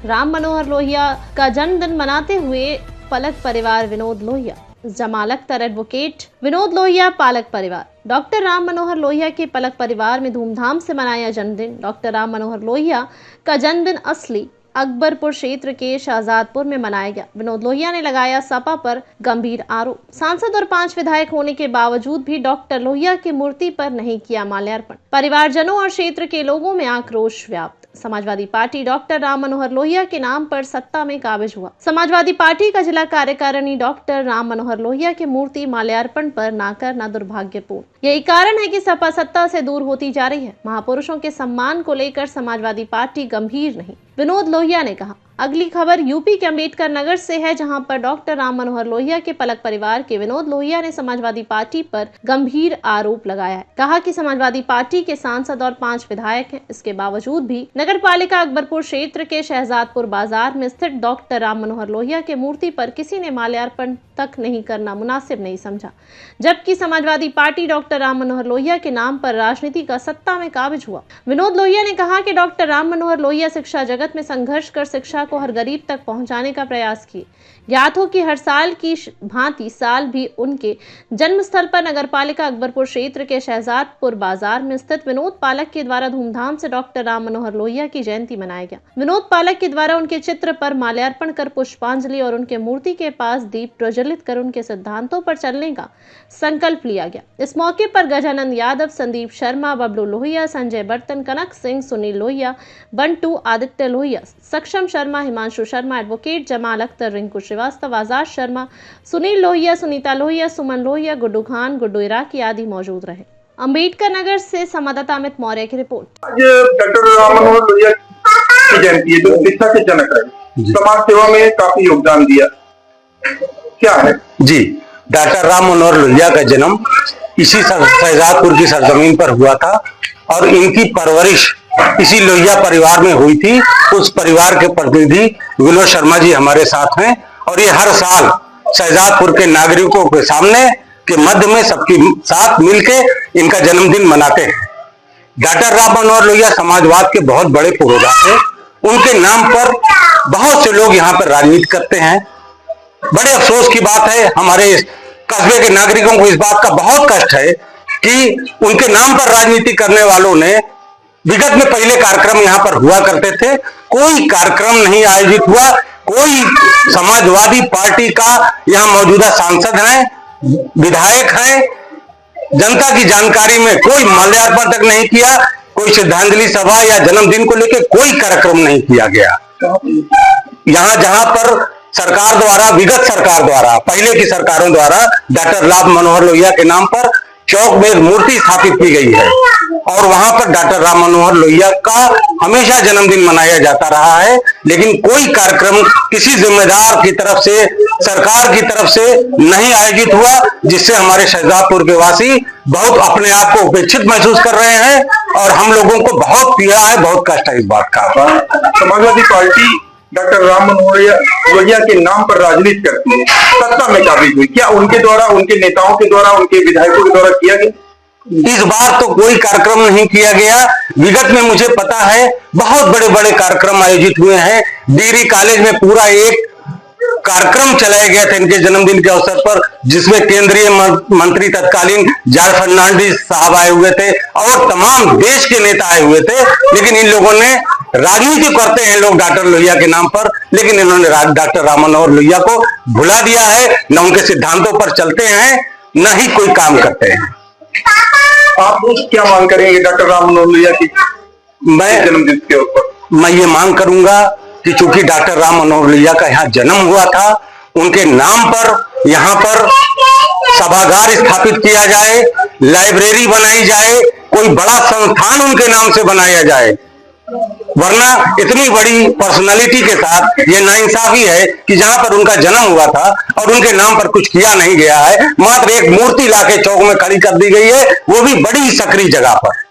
राम मनोहर लोहिया का जन्मदिन मनाते हुए पलक परिवार विनोद लोहिया। जमाल अख्तर एडवोकेट विनोद लोहिया पालक परिवार। डॉक्टर राम मनोहर लोहिया के पलक परिवार में धूमधाम से मनाया जन्मदिन। डॉक्टर राम मनोहर लोहिया का जन्मदिन असली अकबरपुर क्षेत्र के शाहजादपुर में मनाया गया। विनोद लोहिया ने लगाया सपा पर गंभीर आरोप। सांसद और 5 विधायक होने के बावजूद भी डॉक्टर लोहिया की मूर्ति पर नहीं किया माल्यार्पण। परिवारजनों और क्षेत्र के लोगों में आक्रोश व्याप्त। समाजवादी पार्टी डॉक्टर राम मनोहर लोहिया के नाम पर सत्ता में काबिज हुआ। समाजवादी पार्टी का जिला कार्यकारिणी डॉक्टर राम मनोहर लोहिया की मूर्ति माल्यार्पण पर ना करना दुर्भाग्यपूर्ण। यही कारण है कि सपा सत्ता से दूर होती जा रही है। महापुरुषों के सम्मान को लेकर समाजवादी पार्टी गंभीर नहीं, विनोद लोहिया ने कहा। अगली खबर यूपी के अम्बेडकर नगर से है, जहां पर डॉक्टर राम मनोहर लोहिया के पलक परिवार के विनोद लोहिया ने समाजवादी पार्टी पर गंभीर आरोप लगाया है। कहा कि समाजवादी पार्टी के सांसद और 5 विधायक हैं, इसके बावजूद भी नगर पालिका अकबरपुर क्षेत्र के शहजादपुर बाजार में स्थित डॉक्टर राम मनोहर लोहिया के मूर्ति पर किसी ने माल्यार्पण तक नहीं करना मुनासिब नहीं समझा, जबकि समाजवादी पार्टी डॉक्टर राम मनोहर लोहिया के नाम पर राजनीति का सत्ता में काबिज हुआ। विनोद लोहिया ने कहा कि डॉक्टर राम मनोहर लोहिया शिक्षा जगत में संघर्ष कर शिक्षा को हर गरीब तक पहुंचाने का प्रयास किए। ज्ञात हो कि हर साल की भांति साल भी उनके जन्म स्थल पर नगरपालिका अकबरपुर क्षेत्र के शहजादपुर बाजार में स्थित विनोद पालक के द्वारा धूमधाम से डॉक्टर राम मनोहर लोहिया की जयंती मनाया गया। विनोद पालक के द्वारा उनके चित्र पर माल्यार्पण कर पुष्पांजलि और उनके मूर्ति के पास दीप प्रज्वलित कर उनके सिद्धांतों पर चलने का संकल्प लिया गया। इस मौके पर गजानंद यादव, संदीप शर्मा, बबलू लोहिया, संजय बर्तन, कनक सिंह, सुनील लोहिया, बंटू, आदित्य लोहिया, सक्षम शर्मा, हिमांशु शर्मा, एडवोकेट जमाल अख्तर, रिंकू श्रीवास्तव, आजाद शर्मा, सुनील लोहिया, सुनीता लोहिया, सुमन लोहिया, गुड्डू खान, गुड्डू इराकी आदि मौजूद रहे। अम्बेडकर नगर से संवाददाता अमित मौर्य की रिपोर्ट। आज डॉक्टर राम मनोहर लोहिया की जयंती है, जो शिक्षा के जनक है, समाज सेवा में काफी योगदान दिया। क्या है जी, डॉक्टर राम मनोहर लोहिया का जन्म इसी शहजादपुर की सरजमीन पर हुआ था और इनकी परवरिश इसी लोहिया परिवार में हुई थी। उस परिवार के प्रतिनिधि विनोद शर्मा जी हमारे साथ हैं और ये हर साल शहजादपुर के नागरिकों के सामने के मध्य में सबके साथ मिलके इनका जन्मदिन मनाते हैं। डॉक्टर राम मनोहर लोहिया समाजवाद के बहुत बड़े पुरोधा थे। उनके नाम पर बहुत से लोग यहाँ पर राजनीति करते हैं। बड़े अफसोस की बात है, हमारे कस्बे के नागरिकों को इस बात का बहुत कष्ट है कि उनके नाम पर राजनीति करने वालों ने विगत में पहले कार्यक्रम यहाँ पर हुआ करते थे, कोई कार्यक्रम नहीं आयोजित हुआ। कोई समाजवादी पार्टी का यहाँ मौजूदा सांसद है, विधायक है, जनता की जानकारी में कोई माल्यार्पण तक नहीं किया, कोई श्रद्धांजलि सभा या जन्मदिन को लेकर कोई कार्यक्रम नहीं किया गया। यहाँ जहां पर सरकार द्वारा, विगत सरकार द्वारा, पहले की सरकारों द्वारा डॉक्टर राम मनोहर लोहिया के नाम पर चौक में मूर्ति स्थापित की गई है और वहां पर डॉक्टर राम मनोहर लोहिया का हमेशा जन्मदिन मनाया जाता रहा है, लेकिन कोई कार्यक्रम किसी जिम्मेदार की तरफ से, सरकार की तरफ से नहीं आयोजित हुआ, जिससे हमारे शहजादपुर के वासी बहुत अपने आप को उपेक्षित महसूस कर रहे हैं और हम लोगों को बहुत पीड़ा है, बहुत कष्ट है इस बात का। समाजवादी पार्टी डॉक्टर राम मनोहर लोहिया के नाम पर राजनीति करती है, सत्ता में काबिज हुई, क्या उनके द्वारा, उनके नेताओं के द्वारा, उनके विधायकों के द्वारा किया गया? इस बार तो कोई कार्यक्रम नहीं किया गया। विगत में मुझे पता है बहुत बड़े बड़े कार्यक्रम आयोजित हुए हैं। डिग्री कॉलेज में पूरा एक कार्यक्रम चलाया गया था इनके जन्मदिन के अवसर पर, जिसमें केंद्रीय मंत्री तत्कालीन जॉर्ज फर्नांडिस साहब आए हुए थे और तमाम देश के नेता आए हुए थे। लेकिन इन लोगों ने राजनीति करते हैं लोग डॉक्टर लोहिया के नाम पर, लेकिन इन्होंने डॉक्टर राम मनोहर लोहिया को भुला दिया है। न उनके सिद्धांतों पर चलते हैं, न ही कोई काम करते हैं। आप क्या मांग करेंगे डॉक्टर राम मनोहर लोहिया की जन्मदिन के ऊपर? मैं ये मांग करूंगा कि चूंकि डॉक्टर राम मनोहर लोहिया का यहाँ जन्म हुआ था, उनके नाम पर यहाँ पर सभागार स्थापित किया जाए, लाइब्रेरी बनाई जाए, कोई बड़ा संस्थान उनके नाम से बनाया जाए। वरना इतनी बड़ी पर्सनालिटी के साथ ये नाइंसाफी है कि जहां पर उनका जन्म हुआ था और उनके नाम पर कुछ किया नहीं गया है, मात्र एक मूर्ति लाके चौक में खड़ी कर दी गई है, वो भी बड़ी सकरी जगह पर।